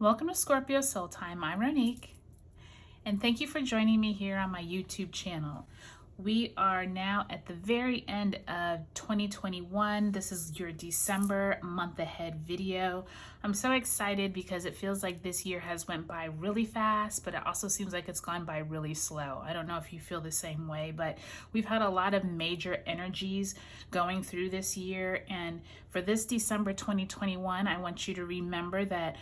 Welcome to Scorpio Soul Time. I'm Ronique, and thank you for joining me here on my YouTube channel. We are now at the very end of 2021. This is your December month ahead video. I'm so excited because it feels like this year has went by really fast, but it also seems like it's gone by really slow. I don't know if you feel the same way, but we've had a lot of major energies going through this year. And for this December 2021, I want you to remember that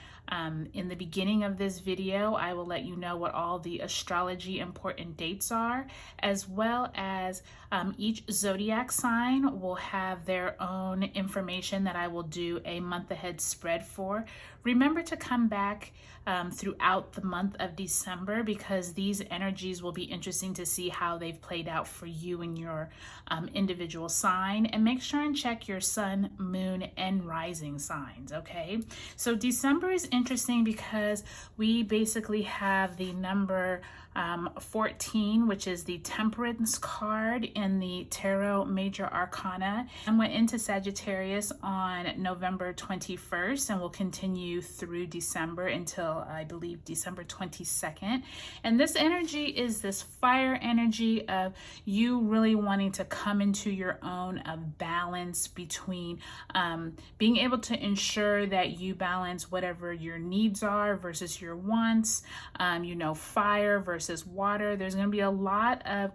in the beginning of this video, I will let you know what all the astrology important dates are, as well as each zodiac sign will have their own information that I will do a month ahead spread for. Remember to come back throughout the month of December because these energies will be interesting to see how they've played out for you and your individual sign. And make sure and check your sun, moon, and rising signs, okay? So December is interesting because we basically have the number 14, which is the Temperance card in the Tarot Major Arcana, and went into Sagittarius on November 21st and will continue through December until I believe December 22nd. And this energy is this fire energy of you really wanting to come into your own balance between being able to ensure that you balance whatever your needs are versus your wants, fire versus water. There's going to be a lot of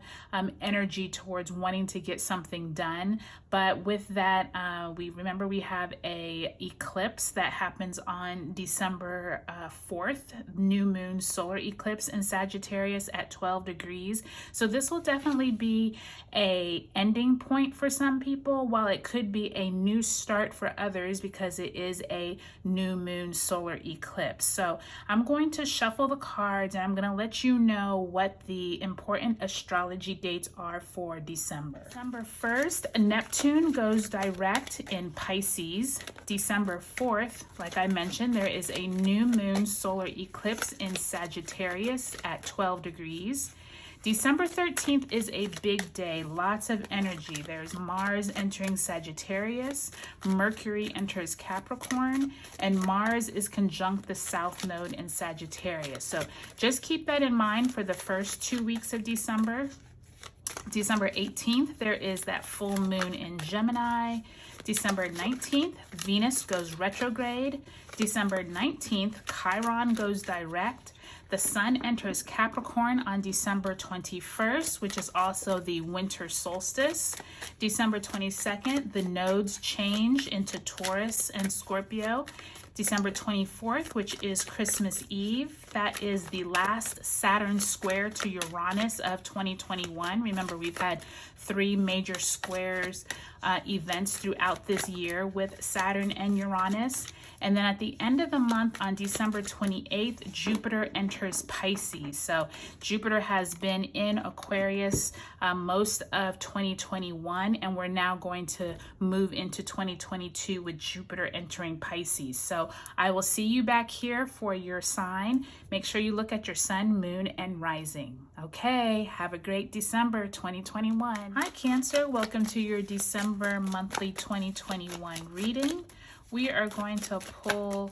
energy towards wanting to get something done, but with that we have a eclipse that happens on December 4th, new moon solar eclipse in Sagittarius at 12 degrees. So this will definitely be a ending point for some people, while it could be a new start for others because it is a new moon solar eclipse. So I'm going to shuffle the cards and I'm going to let you know what the important astrology dates are for December. December 1st, Neptune goes direct in Pisces. December 4th, like I mentioned, there is a new moon solar eclipse in Sagittarius at 12 degrees. December 13th is a big day, lots of energy. There's Mars entering Sagittarius, Mercury enters Capricorn, and Mars is conjunct the South Node in Sagittarius. So just keep that in mind for the first 2 weeks of December. December 18th, there is that full moon in Gemini. December 19th, Venus goes retrograde. December 19th, Chiron goes direct. The sun enters Capricorn on December 21st, which is also the winter solstice. December 22nd, the nodes change into Taurus and Scorpio. December 24th, which is Christmas Eve, that is the last Saturn square to Uranus of 2021. Remember, we've had 3 major squares events throughout this year with Saturn and Uranus. And then at the end of the month on December 28th, Jupiter enters Pisces. So Jupiter has been in Aquarius most of 2021, and we're now going to move into 2022 with Jupiter entering Pisces. So I will see you back here for your sign. Make sure you look at your sun, moon, and rising. Okay, have a great December 2021. Hi Cancer, welcome to your December monthly 2021 reading. We are going to pull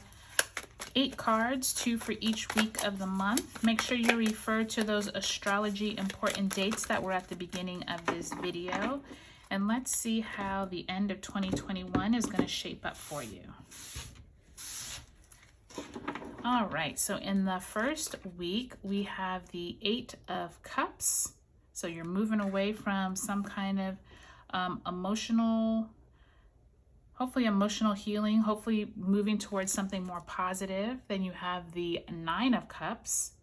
8 cards, 2 for each week of the month. Make sure you refer to those astrology important dates that were at the beginning of this video. And let's see how the end of 2021 is going to shape up for you. All right, so in the first week, we have the 8 of Cups. So you're moving away from some kind of hopefully emotional healing, hopefully moving towards something more positive. Then you have the 9 of Cups.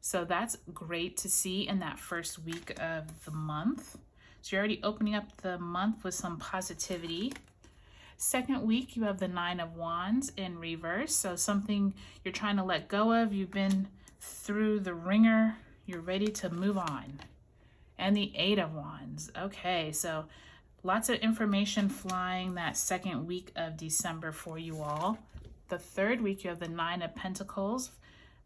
So that's great to see in that first week of the month. So you're already opening up the month with some positivity. Second week, you have the 9 of Wands in reverse. So something you're trying to let go of. You've been through the ringer. You're ready to move on. And the 8 of Wands. Okay, so lots of information flying that second week of December for you all. The third week, you have the 9 of Pentacles.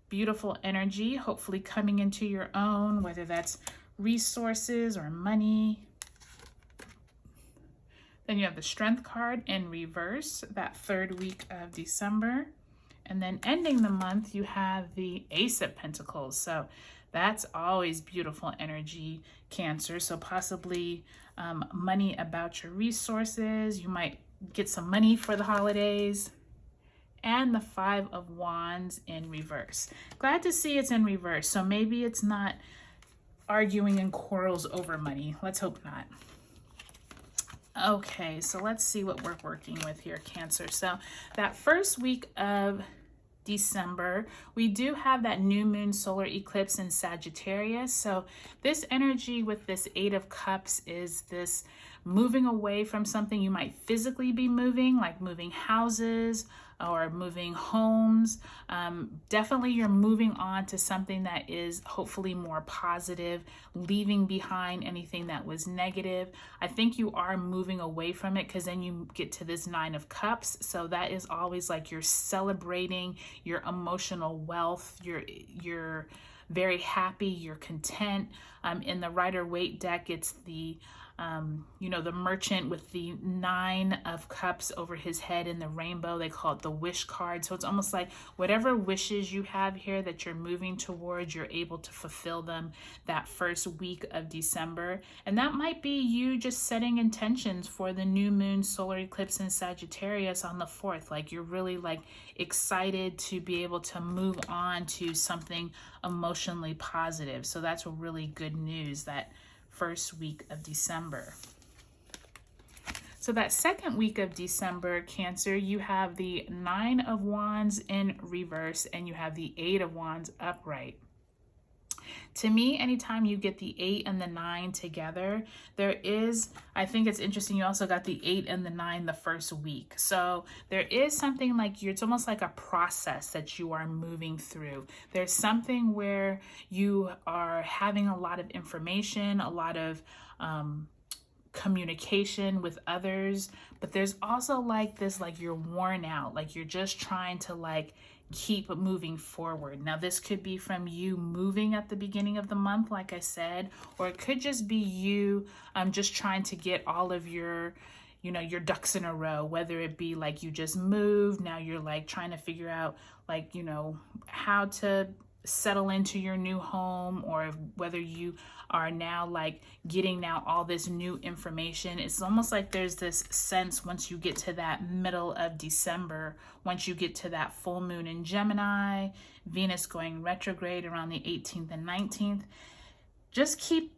Beautiful energy, hopefully coming into your own, whether that's resources or money. Then you have the Strength card in reverse, that third week of December. And then ending the month, you have the Ace of Pentacles. So that's always beautiful energy, Cancer. So possibly money about your resources. You might get some money for the holidays. And the Five of Wands in reverse. Glad to see it's in reverse. So maybe it's not arguing and quarrels over money. Let's hope not. Okay, so let's see what we're working with here, Cancer. So that first week of December, we do have that new moon solar eclipse in Sagittarius. So this energy with this Eight of Cups is this moving away from something you might physically be moving, like moving houses or moving homes. Definitely you're moving on to something that is hopefully more positive, leaving behind anything that was negative. I think you are moving away from it because then you get to this Nine of Cups. So that is always like you're celebrating your emotional wealth. You're very happy, you're content. In the Rider-Waite deck, it's the the merchant with the Nine of Cups over his head in the rainbow. They call it the wish card. So it's almost like whatever wishes you have here that you're moving towards, you're able to fulfill them that first week of December. And that might be you just setting intentions for the new moon solar eclipse in Sagittarius on the 4th. Like you're really like excited to be able to move on to something emotionally positive. So that's really good news, that first week of December. So that second week of December, Cancer, you have the Nine of Wands in reverse and you have the Eight of Wands upright. To me, anytime you get the 8 and the 9 together, I think it's interesting, you also got the 8 and the 9 the first week. So there is something like it's almost like a process that you are moving through. There's something where you are having a lot of information, a lot of communication with others, but there's also like this, like you're worn out, like you're just trying to like keep moving forward. Now this could be from you moving at the beginning of the month, like I said, or it could just be you just trying to get all of your your ducks in a row, whether it be like you just moved, now you're like trying to figure out like how to settle into your new home, or whether you are now like getting now all this new information. It's almost like there's this sense once you get to that middle of December, once you get to that full moon in Gemini, Venus going retrograde around the 18th and 19th, just keep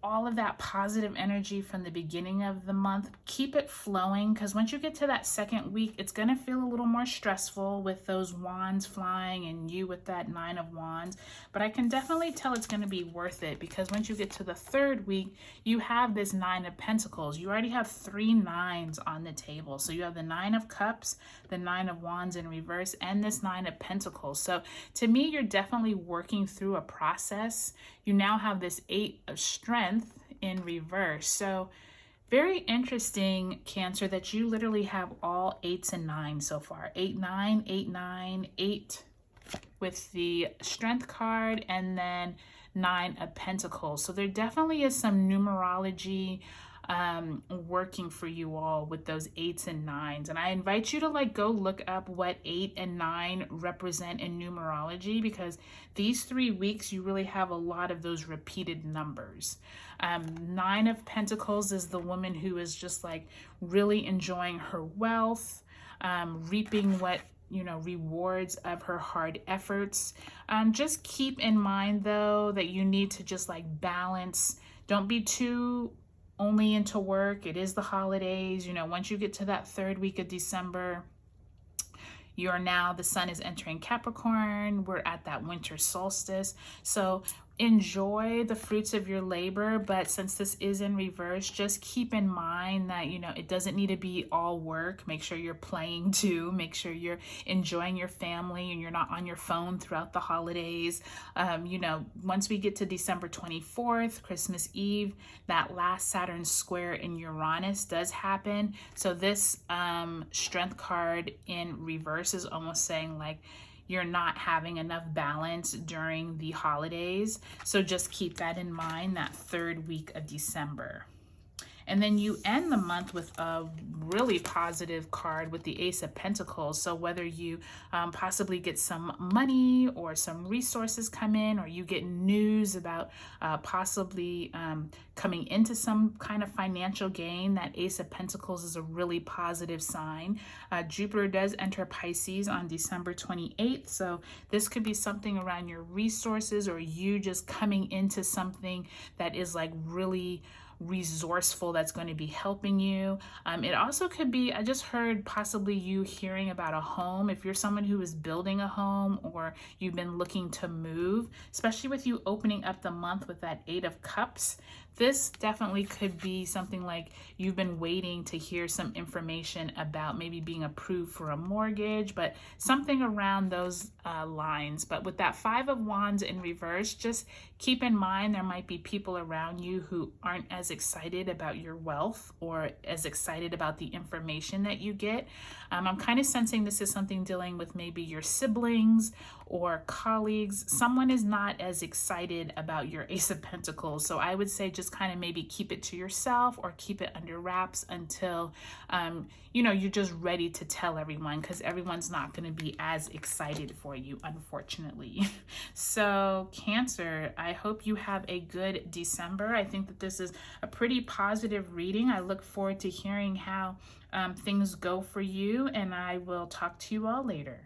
all of that positive energy from the beginning of the month. Keep it flowing, because once you get to that second week, it's going to feel a little more stressful with those wands flying and you with that Nine of Wands. But I can definitely tell it's going to be worth it, because once you get to the third week, you have this Nine of Pentacles. You already have 3 nines on the table. So you have the Nine of Cups, the Nine of Wands in reverse, and this Nine of Pentacles. So to me, you're definitely working through a process. You now have this 8 of Strength in reverse. So very interesting, Cancer, that you literally have all 8s and 9s so far. 8, 9, 8, 9, 8 with the Strength card, and then 9 of Pentacles. So there definitely is some numerology working for you all with those 8s and 9s. And I invite you to like go look up what 8 and 9 represent in numerology, because these 3 weeks you really have a lot of those repeated numbers. 9 of Pentacles is the woman who is just like really enjoying her wealth, reaping what rewards of her hard efforts. Just keep in mind though that you need to just like balance. Don't be too only into work. It is the holidays. Once you get to that third week of December, the sun is entering Capricorn. We're at that winter solstice. So enjoy the fruits of your labor, but since this is in reverse, just keep in mind that it doesn't need to be all work. Make sure you're playing too. Make sure you're enjoying your family and you're not on your phone throughout the holidays. Once we get to December 24th, Christmas Eve, that last Saturn square in Uranus does happen. So this Strength card in reverse is almost saying like you're not having enough balance during the holidays. So just keep that in mind, that third week of December. And then you end the month with a really positive card with the Ace of Pentacles. So whether you possibly get some money or some resources come in, or you get news about possibly coming into some kind of financial gain, that Ace of Pentacles is a really positive sign. Jupiter does enter Pisces on December 28th. So this could be something around your resources, or you just coming into something that is like really resourceful, that's going to be helping you. It also could be, I just heard possibly you hearing about a home. If you're someone who is building a home, or you've been looking to move, especially with you opening up the month with that 8 of Cups, this definitely could be something like you've been waiting to hear some information about maybe being approved for a mortgage, but something around those lines. But with that 5 of Wands in reverse, just keep in mind there might be people around you who aren't as excited about your wealth, or as excited about the information that you get. I'm kind of sensing this is something dealing with maybe your siblings or colleagues. Someone is not as excited about your Ace of Pentacles. So I would say just kind of maybe keep it to yourself, or keep it under wraps until, you're just ready to tell everyone, because everyone's not going to be as excited for you, unfortunately. So Cancer, I hope you have a good December. I think that this is a pretty positive reading. I look forward to hearing how things go for you, and I will talk to you all later.